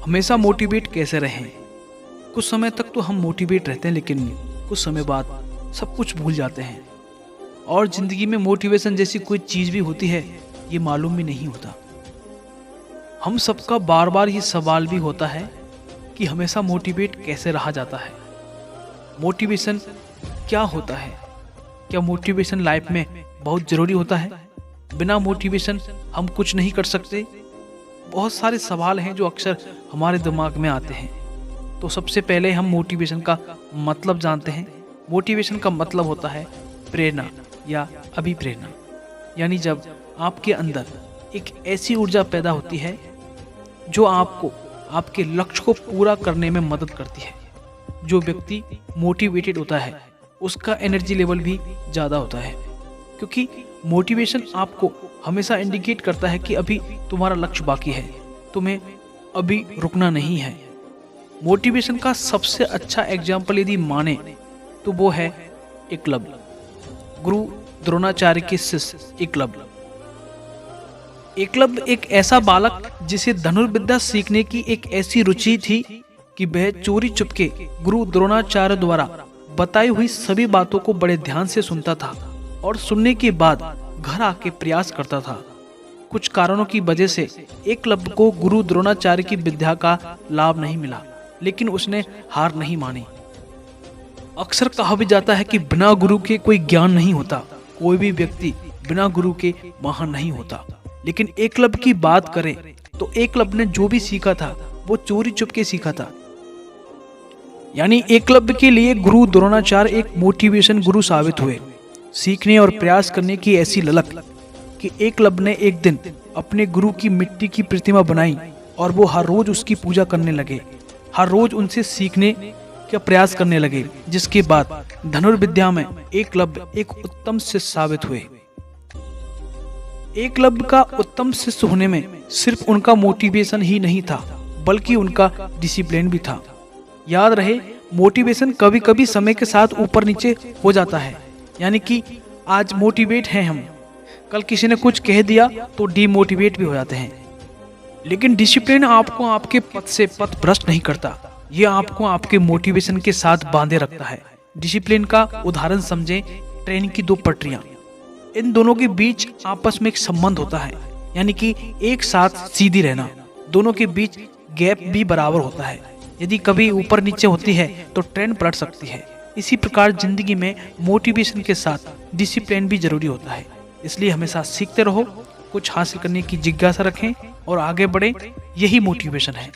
हमेशा मोटिवेट कैसे रहें। कुछ समय तक तो हम मोटिवेट रहते हैं, लेकिन कुछ समय बाद सब कुछ भूल जाते हैं और ज़िंदगी में मोटिवेशन जैसी कोई चीज़ भी होती है ये मालूम भी नहीं होता। हम सबका बार बार ये सवाल भी होता है कि हमेशा मोटिवेट कैसे रहा जाता है। मोटिवेशन क्या होता है? क्या मोटिवेशन लाइफ में बहुत ज़रूरी होता है? बिना मोटिवेशन हम कुछ नहीं कर सकते? बहुत सारे सवाल हैं जो अक्सर हमारे दिमाग में आते हैं। तो सबसे पहले हम मोटिवेशन का मतलब जानते हैं। मोटिवेशन का मतलब होता है प्रेरणा या अभिप्रेरणा, यानी जब आपके अंदर एक ऐसी ऊर्जा पैदा होती है जो आपको आपके लक्ष्य को पूरा करने में मदद करती है। जो व्यक्ति मोटिवेटेड होता है उसका एनर्जी लेवल भी ज़्यादा होता है, क्योंकि मोटिवेशन आपको हमेशा इंडिकेट करता है कि अभी तुम्हारा लक्ष्य बाकी है, तुम्हें अभी रुकना नहीं है। मोटिवेशन का सबसे अच्छा एग्जाम्पल यदि माने तो वो है एकलव्य, गुरु द्रोणाचार्य के शिष्य एकलव्य। एकलव्य एक ऐसा बालक जिसे धनुर्विद्या सीखने की एक ऐसी रुचि थी कि वह चोरी चुपके गुरु द्रोणाचार्य द्वारा बताई हुई सभी बातों को बड़े ध्यान से सुनता था और सुनने के बाद घर आके प्रयास करता था। कुछ कारणों की वजह से एकलव्य को गुरु द्रोणाचार्य की विद्या का लाभ नहीं मिला, लेकिन उसने हार नहीं मानी। अक्सर कहा भी जाता है कि बिना गुरु के कोई ज्ञान नहीं होता, कोई भी व्यक्ति बिना गुरु के महान नहीं होता। लेकिन एकलव्य की बात करें तो एकलव्य ने जो भी सीखा था वो चोरी चुपके सीखा था। यानी एकलव्य के लिए गुरु द्रोणाचार्य एक मोटिवेशन गुरु साबित हुए। सीखने और प्रयास करने की ऐसी ललक कि एकलव्य ने एक दिन अपने गुरु की मिट्टी की प्रतिमा बनाई और वो हर रोज उसकी पूजा करने लगे, हर रोज उनसे सीखने का प्रयास करने लगे, जिसके बाद धनुर्विद्या में एकलव्य एक उत्तम शिष्य साबित हुए। एकलव्य का उत्तम शिष्य होने में सिर्फ उनका मोटिवेशन ही नहीं था, बल्कि उनका डिसिप्लिन भी था। याद रहे, मोटिवेशन कभी कभी समय के साथ ऊपर नीचे हो जाता है। यानी कि आज मोटिवेट हैं हम, कल किसी ने कुछ कह दिया तो डीमोटिवेट भी हो जाते हैं। लेकिन डिसिप्लिन आपको आपके पथ से पथ भ्रष्ट नहीं करता, ये आपको आपके मोटिवेशन के साथ बांधे रखता है। डिसिप्लिन का उदाहरण समझें ट्रेन की दो पटरियां। इन दोनों के बीच आपस में एक संबंध होता है, यानी कि एक साथ सीधी रहना। दोनों के बीच गैप भी बराबर होता है। यदि कभी ऊपर नीचे होती है तो ट्रेन पलट सकती है। इसी प्रकार जिंदगी में मोटिवेशन के साथ डिसिप्लिन भी जरूरी होता है। इसलिए हमेशा सीखते रहो, कुछ हासिल करने की जिज्ञासा रखें और आगे बढ़ें। यही मोटिवेशन है।